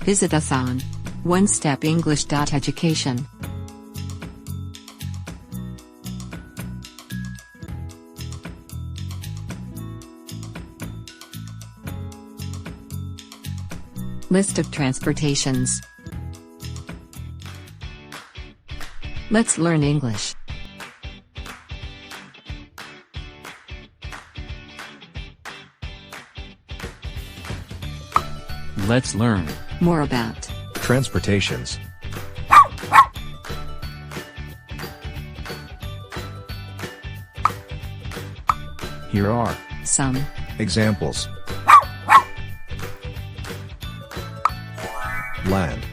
Visit us on onestepenglish.education. List of transportations. Let's learn English. Let's learn more about transportations. Here are some examples. Land,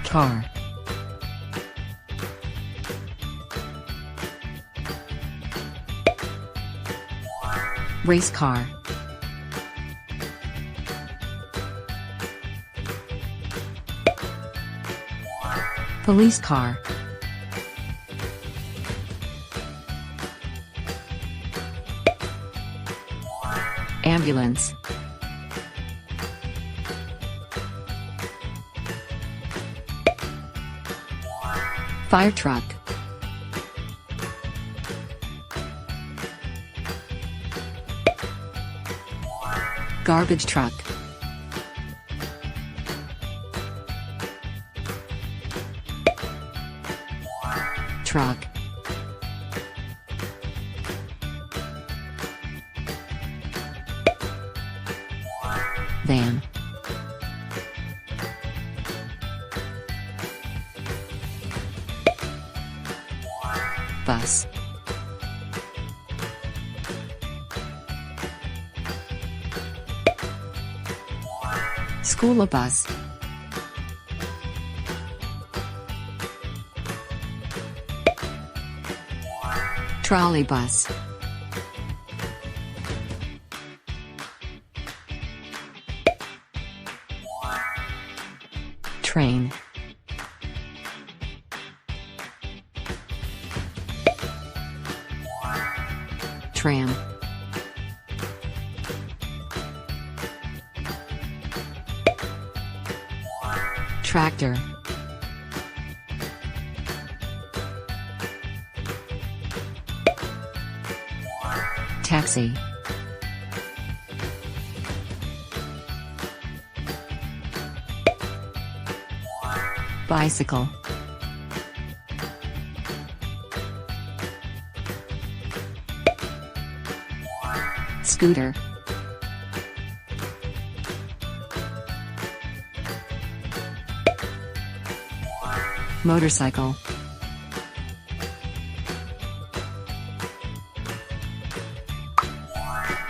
car, race car, police car, ambulance, fire truck, garbage truck, truck, van, bus, school bus, trolley bus, train, tram, tractor, taxi, bicycle, scooter, motorcycle,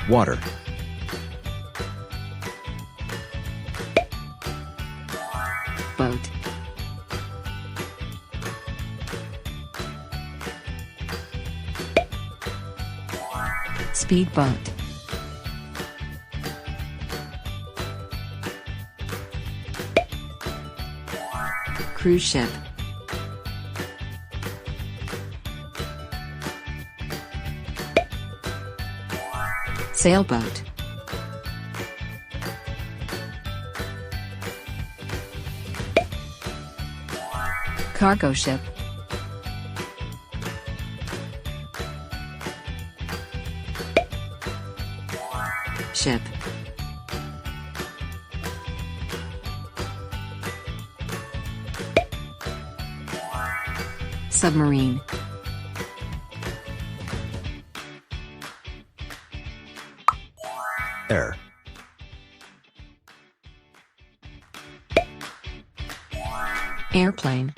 water, boat, speedboat, cruise ship, sailboat, cargo ship, ship, submarine, air, airplane,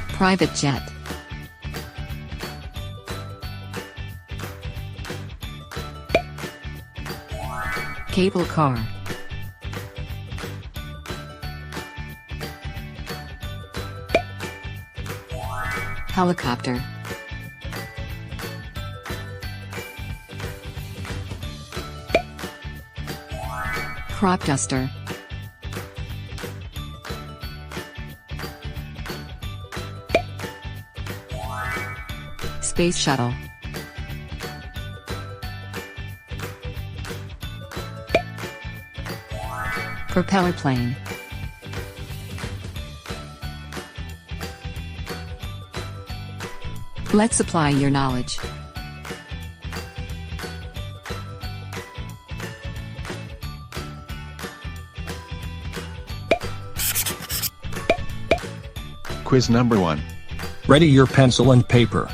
private jet, cable car, helicopter, crop duster, Space shuttle. Propeller plane. Let's apply your knowledge. Quiz number 1. Ready your pencil and paper.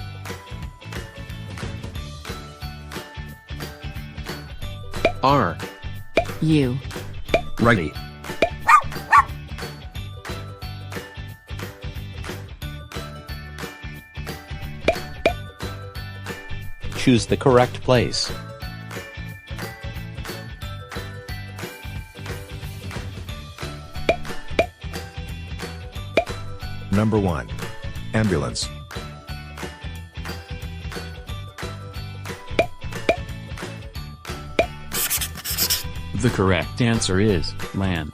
R. U. Ready. Choose the correct place. Number 1. Ambulance. The correct answer is land.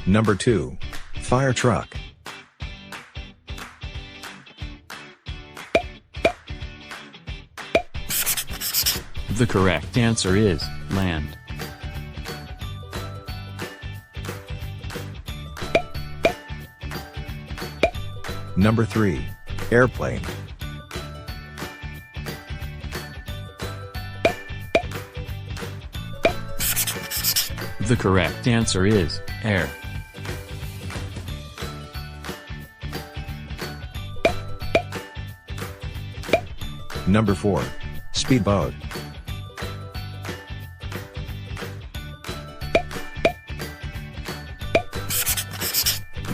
Number 2. Fire truck. The correct answer is land. Number 3. Airplane. The correct answer is air. Number 4. Speedboat.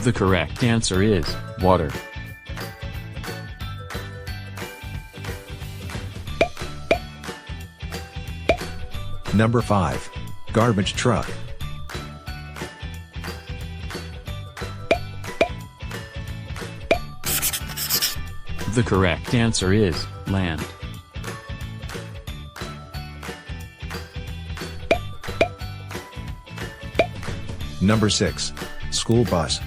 The correct answer is water. Number 5. Garbage truck. The correct answer is land. Number 6. School bus.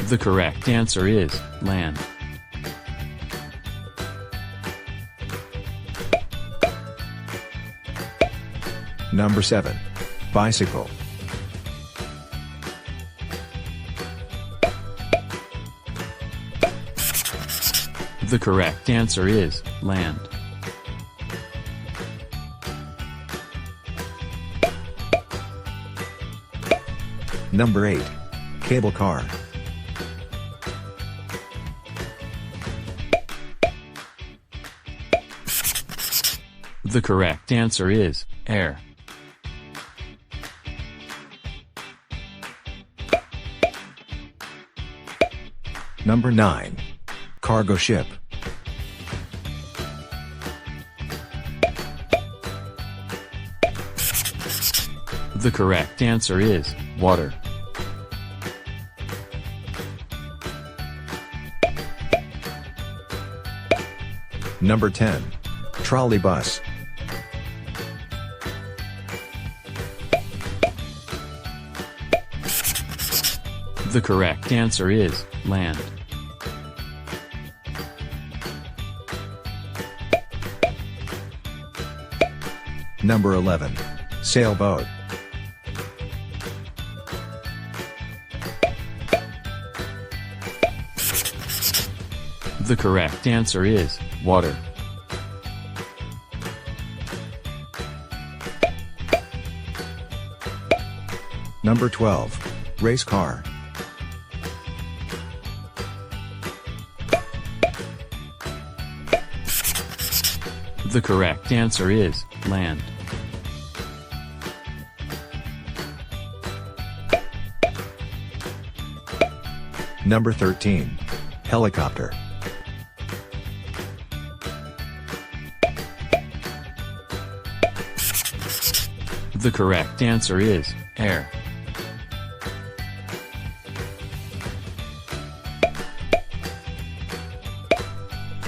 The correct answer is land. Number 7. Bicycle. The correct answer is land. Number 8. Cable car. The correct answer is air. Number 9. Cargo ship. The correct answer is water. Number 10. Trolley bus. The correct answer is land. Number 11. Sailboat. The correct answer is water. Number 12. Race car. The correct answer is land. Number 13. Helicopter. The correct answer is air.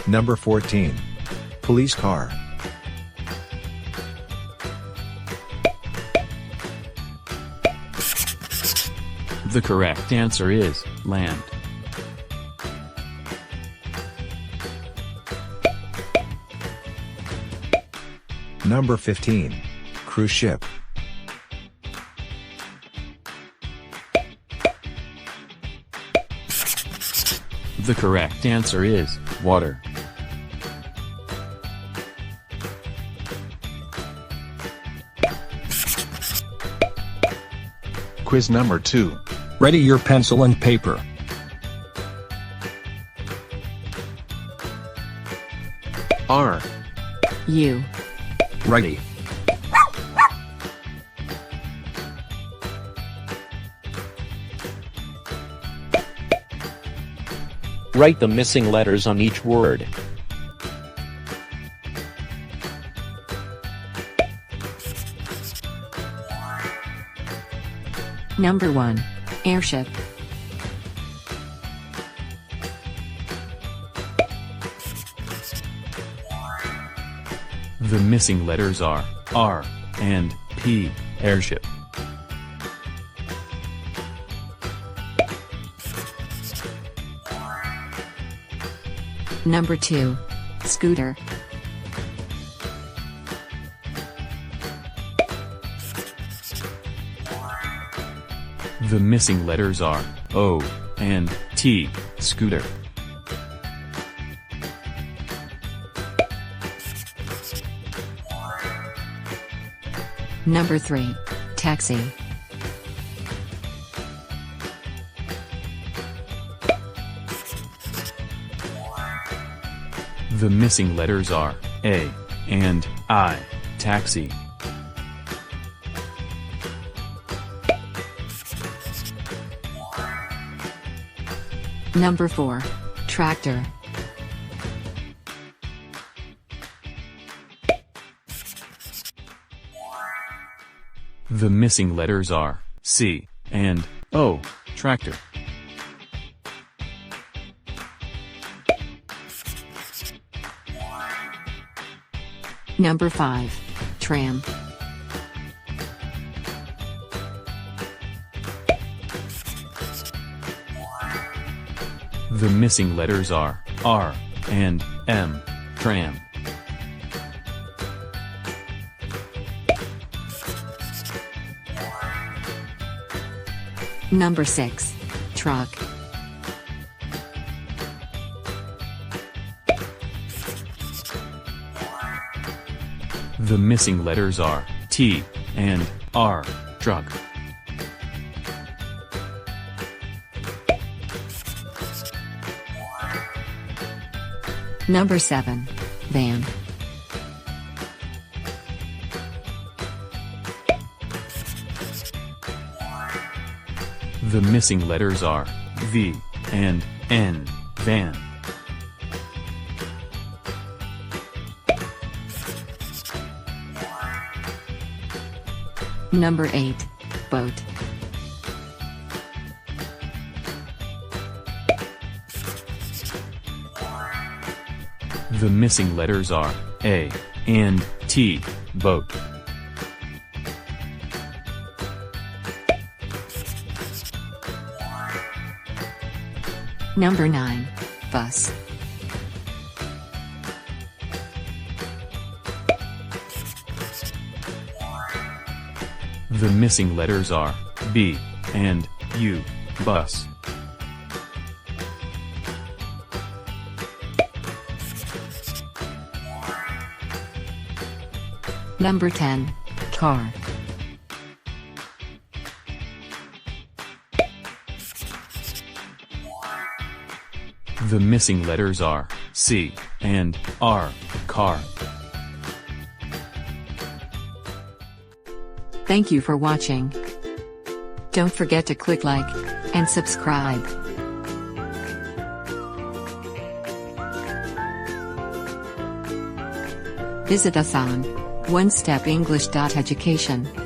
Number 14. Police car. The correct answer is land. Number 15. Cruise ship. The correct answer is water. Quiz number 2. Ready your pencil and paper. R. U. Ready. Write the missing letters on each word. Number 1. Airship. The missing letters are R and P. Airship. Number 2. Scooter. The missing letters are O and T. Scooter. Number 3. Taxi. The missing letters are A and I. Taxi. Number 4. Tractor. The missing letters are C and O. Tractor. Number 5. Tram. The missing letters are R and M. Tram. Number 6. Truck. The missing letters are T and R. Truck. Number 7. Van. The missing letters are V and N. Van. Number 8. Boat. The missing letters are A and T. Boat. Number 9. Bus. The missing letters are B and U. Bus. Number 10. Car. The missing letters are C and R. Car. Thank you for watching. Don't forget to click like and subscribe. Visit us on onestepenglish.education.